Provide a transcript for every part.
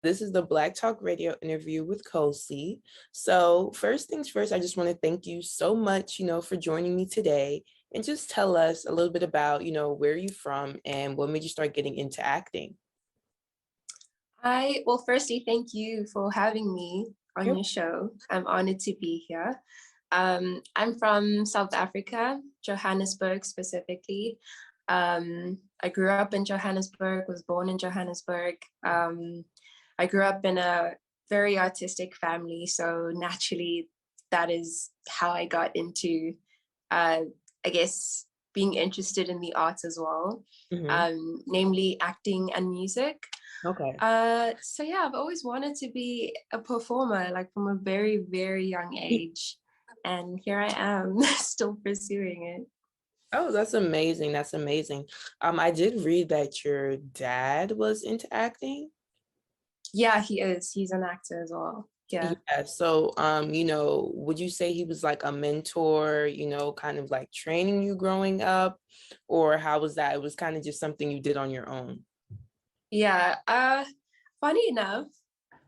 This is the Black Talk Radio interview with Khosi. So, first things first, I just want to thank you so much, for joining me today and just tell us a little bit about, where you're from and what made you start getting into acting. Well, firstly, thank you for having me on Yep. your show. I'm honored to be here. I'm from South Africa, Johannesburg specifically. I grew up in Johannesburg, was born in Johannesburg. I grew up in a very artistic family, so naturally, that is how I got into, I guess, being interested in the arts as well, Mm-hmm. namely acting and music. Okay. So yeah, I've always wanted to be a performer, like from a very, very young age. And here I am, still pursuing it. Oh, that's amazing. That's amazing. I did read that your dad was into acting. Yeah, he is. He's an actor as well. Yeah. Yeah. So, would you say he was like a mentor, kind of like training you growing up, or how was that? It was kind of just something you did on your own. Yeah. Funny enough,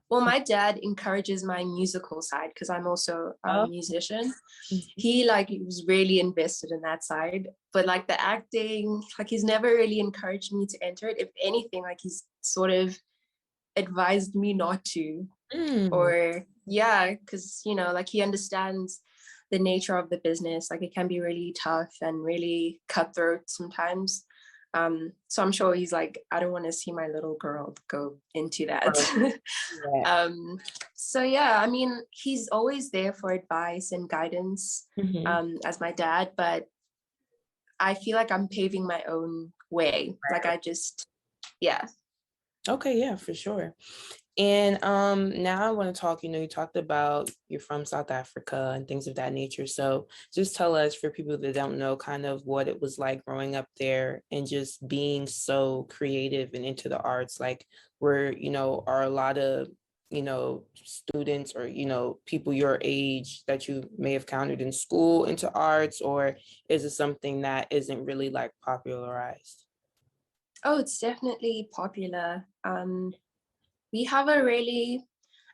well, my dad encourages my musical side because I'm also a Oh. musician. He like was really invested in that side, but like the acting, like he's never really encouraged me to enter it. If anything, like he's sort of advised me not to. Mm. Or yeah, because like he understands the nature of the business. Like it can be really tough and really cutthroat sometimes. So I'm sure he's like, I don't want to see my little girl go into that. Yeah. So yeah, I mean, he's always there for advice and guidance, Mhm. as my dad, but I feel like I'm paving my own way. Like I just, yeah. Okay, yeah, for sure. And now I want to talk, you talked about you're from South Africa and things of that nature. So just tell us, for people that don't know, kind of what it was like growing up there and just being so creative and into the arts. Like where, are a lot of, students or, people your age that you may have counted in school into arts, or is it something that isn't really like popularized? Oh, it's definitely popular. We have a really,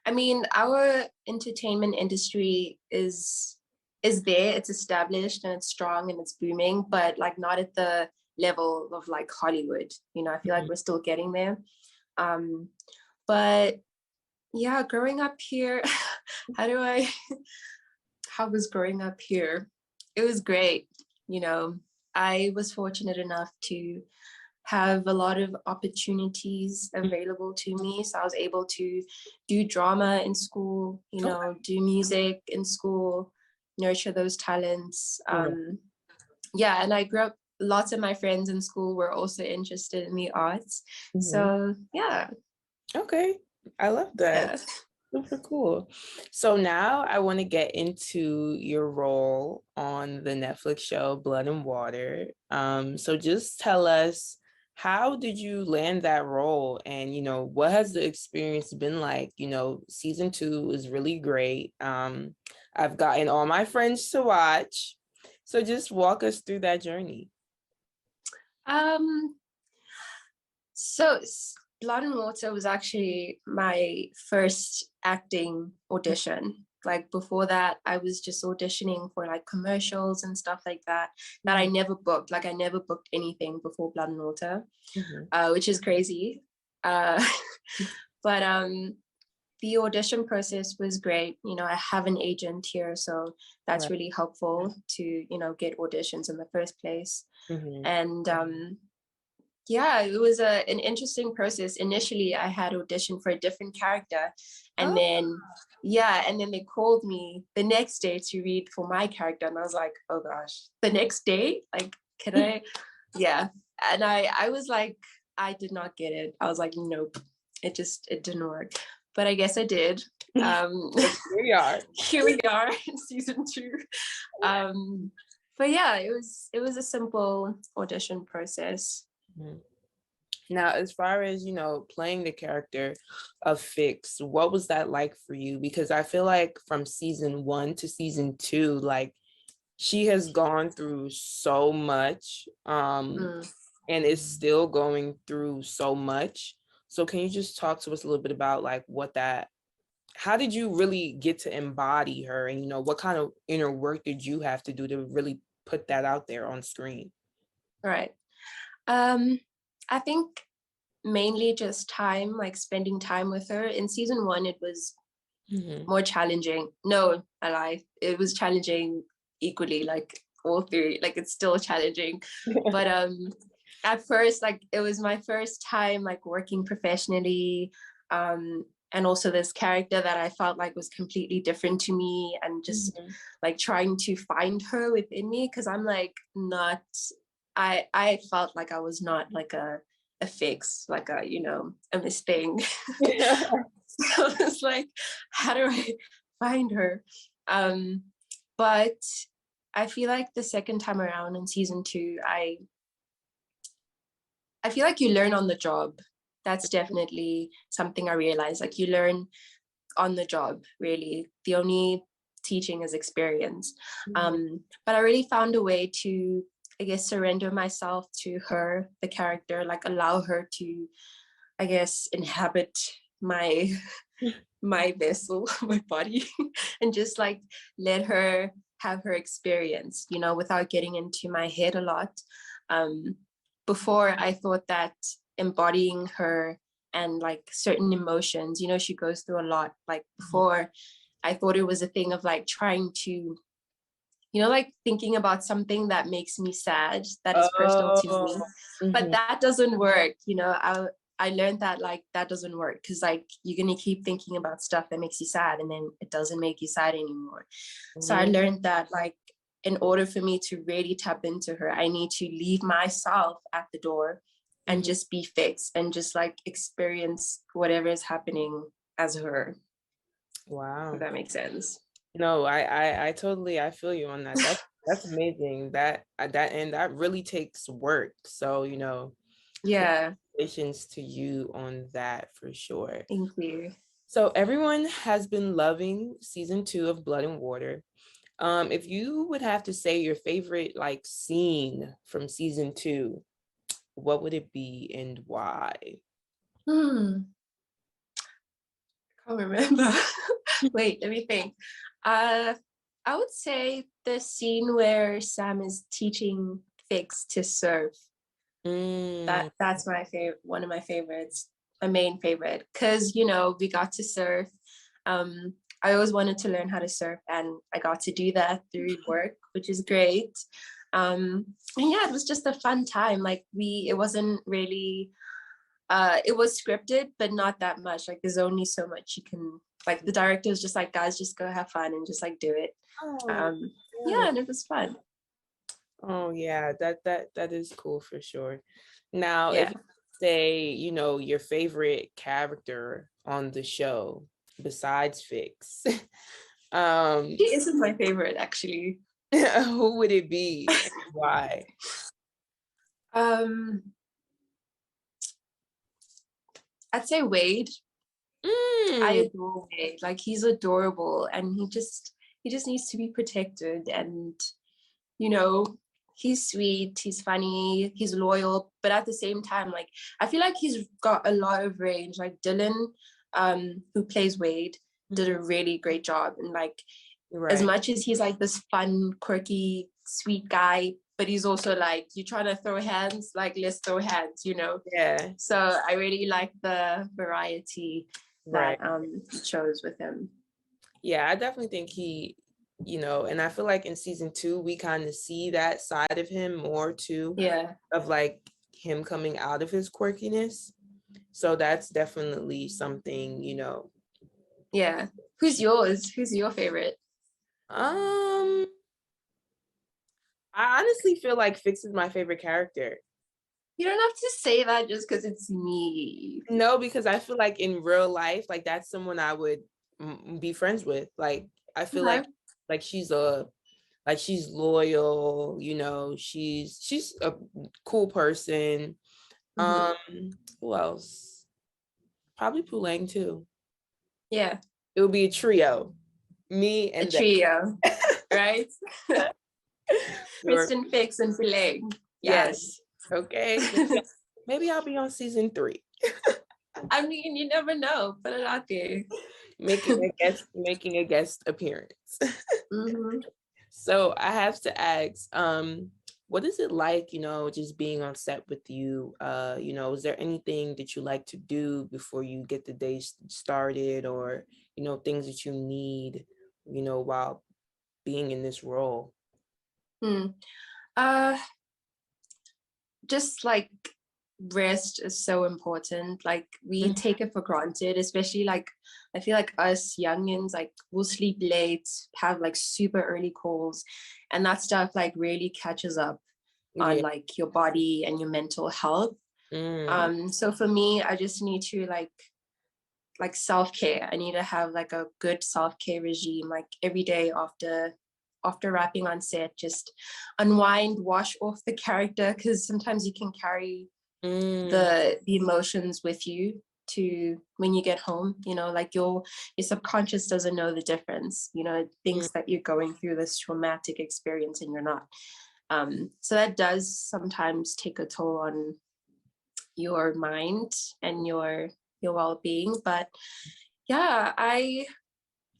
I mean, our entertainment industry is there, it's established and it's strong and it's booming, but like not at the level of like Hollywood. I feel like we're still getting there. Um, but yeah, growing up here, how do I how was growing up here? It was great. You know, I was fortunate enough to have a lot of opportunities available to me. So I was able to do drama in school, do music in school, nurture those talents. Okay. Yeah, and I grew up, lots of my friends in school were also interested in the arts. Mhm. So yeah, Okay. I love that. yeah. Super cool. So now I want to get into your role on the Netflix show Blood and Water. So just tell us, how did you land that role? And what has the experience been like? Season 2 is really great. I've gotten all my friends to watch. So just walk us through that journey. Um, So, Blood and Water was actually my first acting audition. Like before that, I was just auditioning for like commercials and stuff like that, that I never booked. Like I never booked anything before Blood and Water, Mhm. which is crazy. Uh, but the audition process was great. I have an agent here, so that's Right. really helpful to, get auditions in the first place. Mhm. And yeah, it was an interesting process. Initially, I had auditioned for a different character, and Oh. then they called me the next day to read for my character, and I was like, oh gosh, the next day, like, can I? Yeah, and I was like, I did not get it. I was like, nope, it didn't work, but I guess I did. Here we are. Here we are in season 2. But yeah, it was a simple audition process. Mhm. Now, as far as, playing the character of Fix, what was that like for you? Because I feel like from season 1 to season 2, like she has gone through so much, Mm. and is still going through so much. So can you just talk to us a little bit about like how did you really get to embody her, and what kind of inner work did you have to do to really put that out there on screen? Right. I think mainly just time, like spending time with her. In season 1, it was more challenging. No, I lie. It was challenging equally, like all three. Like it's still challenging. But at first, like it was my first time like working professionally. And also this character that I felt like was completely different to me, and just like trying to find her within me, because I'm like not I felt like I was not like a fix, like a Miss Thing. So it's like, how do I find her? But I feel like the second time around in season 2, I feel like you learn on the job. That's definitely something I realized. Like you learn on the job, really. The only teaching is experience. But I really found a way to, I guess, surrender myself to her, the character, like allow her to, I guess, inhabit my my vessel, my body, and just like let her have her experience, without getting into my head a lot. Before, I thought that embodying her and like certain emotions, she goes through a lot. Like before, I thought it was a thing of like trying to, like thinking about something that makes me sad, that is personal to me. But that doesn't work. I learned that like that doesn't work, because like you're gonna keep thinking about stuff that makes you sad, and then it doesn't make you sad anymore. So I learned that like in order for me to really tap into her, I need to leave myself at the door and just be fixed and just like experience whatever is happening as her. Wow. If that makes sense. No, I totally, I feel you on that. That's amazing. That really takes work. So, Yeah. congratulations to you on that for sure. Thank you. So everyone has been loving season 2 of Blood and Water. If you would have to say your favorite like scene from season 2, what would it be and why? I can't remember. Wait, let me think. I would say the scene where Sam is teaching Fix to surf. That's my favorite, one of my favorites, my main favorite, because we got to surf. I always wanted to learn how to surf, and I got to do that through work, which is great. And yeah, it was just a fun time. Like it wasn't really it was scripted, but not that much. Like there's only so much you can, like the director was just like, guys, just go have fun and just like do it. Yeah, and it was fun. Oh yeah, that is cool for sure. Now, Yeah. if you say, your favorite character on the show besides Fix, She isn't my favorite actually. who would it be? Why? I'd say Wade. I adore Wade. Like he's adorable, and he just needs to be protected. And he's sweet, he's funny, he's loyal, but at the same time, like I feel like he's got a lot of range. Like Dylan, who plays Wade, did a really great job. And like as much as he's like this fun, quirky, sweet guy, but he's also like, you're trying to throw hands, like let's throw hands, Yeah. So I really like the variety that he chose with him. Yeah, I definitely think he, and I feel like in season 2 we kind of see that side of him more too. Yeah. Of like him coming out of his quirkiness. So that's definitely something, Yeah. Who's yours? Who's your favorite? I honestly feel like Fix is my favorite character. You don't have to say that just because it's me. No, because I feel like in real life, like that's someone I would be friends with. Like I feel like she's she's loyal, she's a cool person. Who else? Probably Pulang too. Yeah. It would be a trio. Me and a trio, right? Kristen, Fix, and Pulang. Yes. Okay. Maybe I'll be on season 3. I mean, you never know. Put it out there. Making a guest appearance. Hmm. So I have to ask, what is it like, just being on set with you? Is there anything that you like to do before you get the day started, or, things that you need, while being in this role? Hmm. Uh, just like rest is so important. Like we Mhm. take it for granted, especially like I feel like us youngins, like we'll sleep late, have like super early calls, and that stuff like really catches up on Yeah. like your body and your mental health. Mm, So for me, I just need to like self-care. I need to have like a good self-care regime, like every day after wrapping on set, just unwind, wash off the character, because sometimes you can carry mm, the emotions with you to when you get home, like your subconscious doesn't know the difference, it mm. thinks that you're going through this traumatic experience and you're not. So that does sometimes take a toll on your mind and your well-being. But yeah,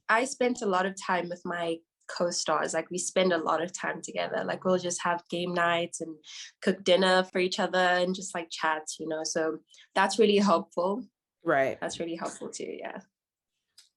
I spent a lot of time with my co-stars. Like we spend a lot of time together. Like we'll just have game nights and cook dinner for each other and just like chat, so that's really helpful. Right. That's really helpful too. Yeah.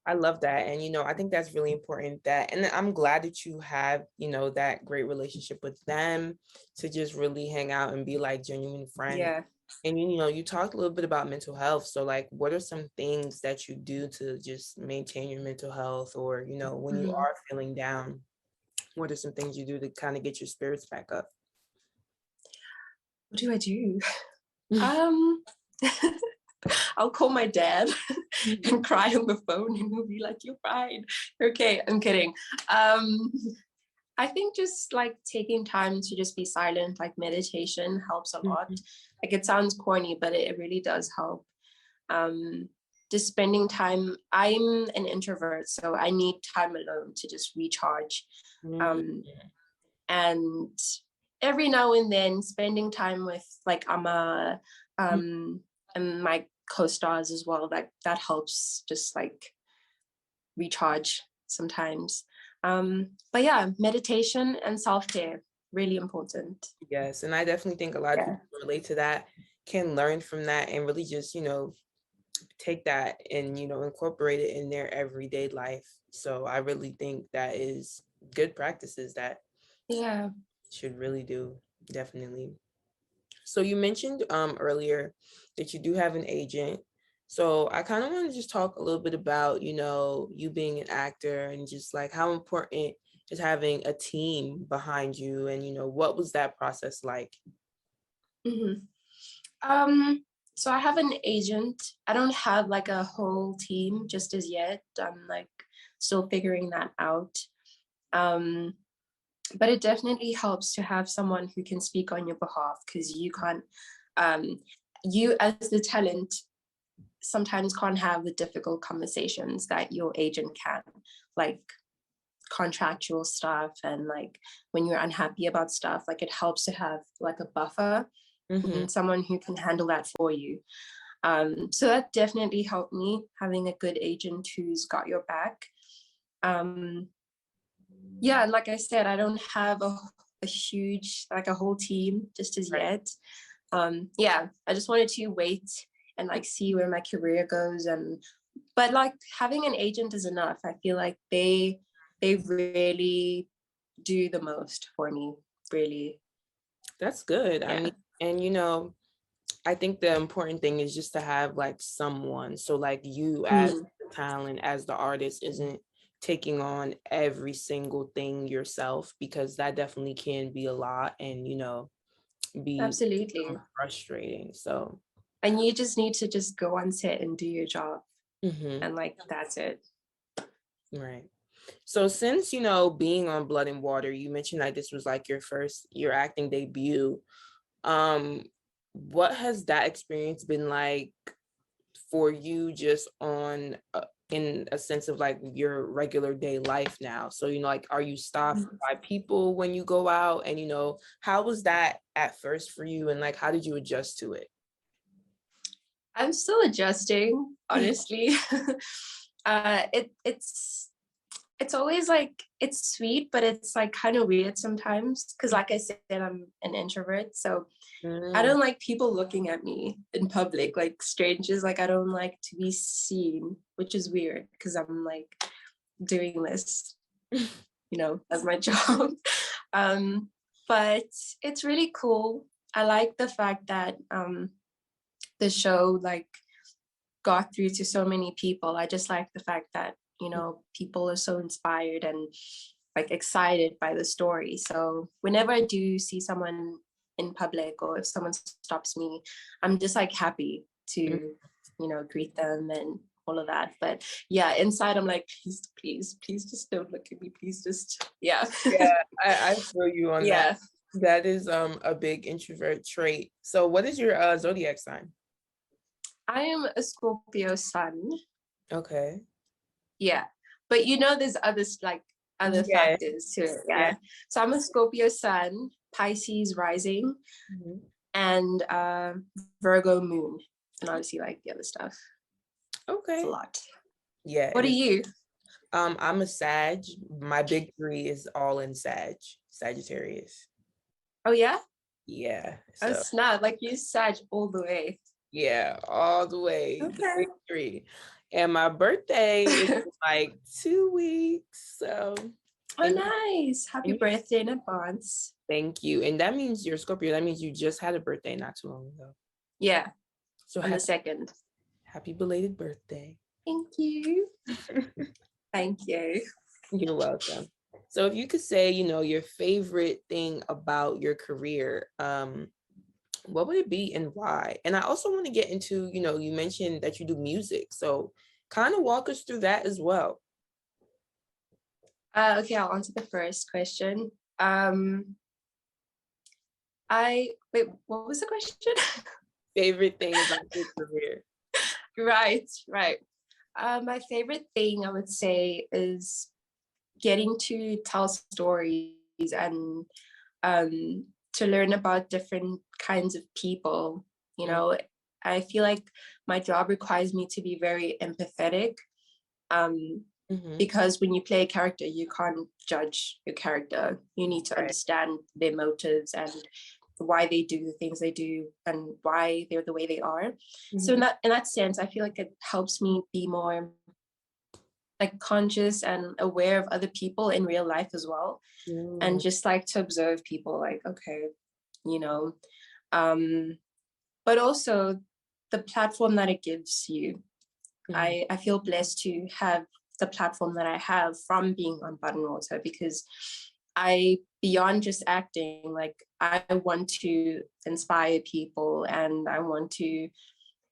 I love that. And, I think that's really important and I'm glad that you have, that great relationship with them to just really hang out and be like genuine friends. Yeah. And, you talked a little bit about mental health. So like, what are some things that you do to just maintain your mental health, or, when you Mhm. are feeling down, what are some things you do to kind of get your spirits back up? What do I do? um I'll call my dad and cry on the phone and he'll be like, "You're fine." Okay, I'm kidding. um I think just like taking time to just be silent, like meditation helps a lot. Mhm. Like it sounds corny, but it really does help. Um, just spending time. I'm an introvert, so I need time alone to just recharge. Mm, Um, and every now and then, spending time with like Amma and my co-stars as well. That helps just like recharge sometimes. But yeah, meditation and self-care, really important. yes. And I definitely think a lot of Yeah. people relate to that, can learn from that, and really just, take that and incorporate it in their everyday life. So I really think that is good practices that Yeah. should really do, definitely. So you mentioned earlier that you do have an agent. So I kind of want to just talk a little bit about, you being an actor and just like how important is having a team behind you, and what was that process like? Hmm. So I have an agent. I don't have like a whole team just as yet. I'm like still figuring that out. Um, but it definitely helps to have someone who can speak on your behalf, because um, you as the talent sometimes can't have the difficult conversations that your agent can, like contractual stuff, and like when you're unhappy about stuff, like it helps to have like a buffer Mm-hmm. and someone who can handle that for you. So that definitely helped me, having a good agent who's got your back. Um, yeah, like I said, I don't have a huge, like a whole team just as Right. yet. Yeah, I just wanted to wait and like see where my career goes. And but like having an agent is enough. I feel like they really do the most for me, really. That's good. I mean, Yeah. and I think the important thing is just to have like someone. So like you as Mm, the talent, as the artist, isn't taking on every single thing yourself, because that definitely can be a lot, and be absolutely. frustrating. So And you just need to just go on set and do your job, mhm, and like that's it. right. So since being on Blood and Water, you mentioned that this was like your acting debut. Um, what has that experience been like for you, just on in a sense of like your regular day life now? So like, are you stopped by people when you go out, and how was that at first for you, and like how did you adjust to it? I'm still adjusting, honestly. It's always like it's sweet, but it's like kind of weird sometimes. Because like I said, I'm an introvert, so I Mm. don't like people looking at me in public, like strangers. Like I don't like to be seen, which is weird because I'm like doing this, as my job. um, but it's really cool. I like the fact that the show like got through to so many people. I just like the fact that, people are so inspired and like excited by the story. So whenever I do see someone in public or if someone stops me, I'm just like happy to, greet them and all of that. But yeah, inside I'm like, please, please, please just don't look at me. Please just, yeah. Yeah, I feel you on that. Yeah. That is a big introvert trait. So what is your zodiac sign? I am a Scorpio sun. Okay. Yeah. But there's other Yeah. factors to it. Yeah. Yeah. So I'm a Scorpio sun, Pisces rising, Mhm. and Virgo moon. And obviously like the other stuff. It's a Okay. lot. Yeah, What it are is. you? I'm a Sag. My big three is all in Sagittarius. Oh yeah? Yeah. Oh So snap. Like you Sag all the way. yeah, all the way, the Okay. big three. And my birthday is in like 2 weeks. So Oh and, nice. Happy and birthday in advance. thank you. And that means you're Scorpio. That means you just had a birthday not too long ago. Yeah, So on the second. happy belated birthday. Thank you. Thank you. You're welcome. So if you could say, your favorite thing about your career, what would it be and why? And I also want to get into, you mentioned that you do music. So kind of walk us through that as well. Okay, I'll answer the first question. I wait, what was the question? Favorite thing about your career. Right, right. My favorite thing I would say is getting to tell stories and to learn about different kinds of people. I feel like my job requires me to be very empathetic, Mm-hmm. because when you play a character, you can't judge your character. You need to Right. understand their motives and why they do the things they do and why they're the way they are. So Mm-hmm. in that sense, I feel like it helps me be more like conscious and aware of other people in real life as well, and Mm-hmm. just like to observe people like, okay, you know um but also the platform that it gives you. I feel blessed to have the platform that I have from being on Button Water, because I, beyond just acting, like I want to inspire people and I want to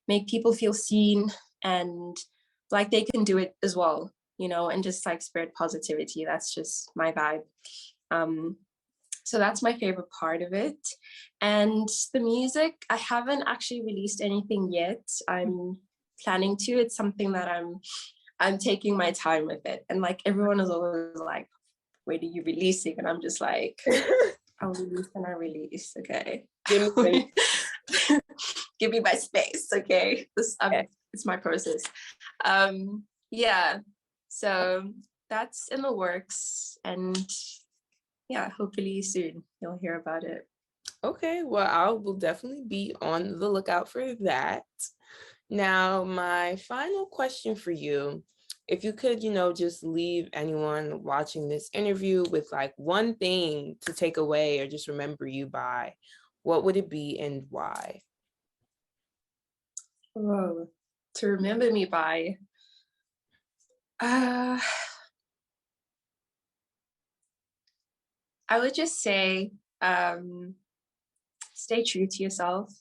make people feel seen and like they can do it as well, and just like spread positivity. That's just my vibe. Um, so that's my favorite part of it. And the music, I haven't actually released anything yet. I'm planning to. It's something that I'm taking my time with it. And like everyone is always like, when are you releasing? And I'm just like, I'll release and I release. Okay. Give me some. Give me my space. Okay. It's my process. Yeah. So that's in the works. And yeah, hopefully soon you'll hear about it. Okay, well, I will definitely be on the lookout for that. Now, my final question for you, if you could, just leave anyone watching this interview with like one thing to take away or just remember you by, what would it be and why? Oh, to remember me by. Uh, I would just say, stay true to yourself.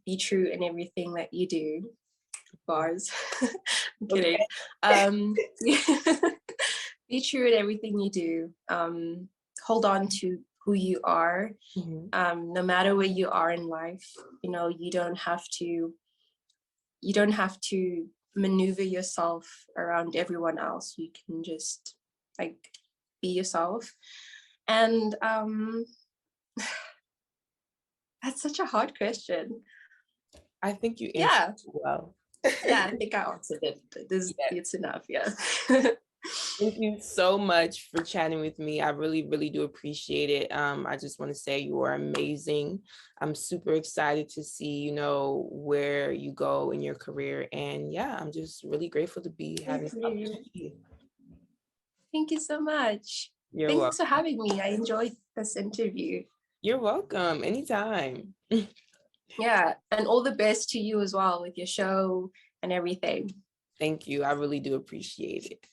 Be true in everything that you do. Bars. I'm kidding. Okay. Be true in everything you do. Hold on to who you are. Mhm. No matter where you are in life, you don't have to maneuver yourself around everyone else. You can just like be yourself. And that's such a hard question. I think you answered Yeah, well. yeah, I think I answered it. Yeah. It's enough, yeah. Thank you so much for chatting with me. I really, really do appreciate it. I just want to say you are amazing. I'm super excited to see, where you go in your career. And yeah, I'm just really grateful to be having Thank this you. opportunity. Thank you so much. You're Thanks welcome. for having me. I enjoyed this interview. You're welcome. Anytime. Yeah, and all the best to you as well with your show and everything. Thank you. I really do appreciate it.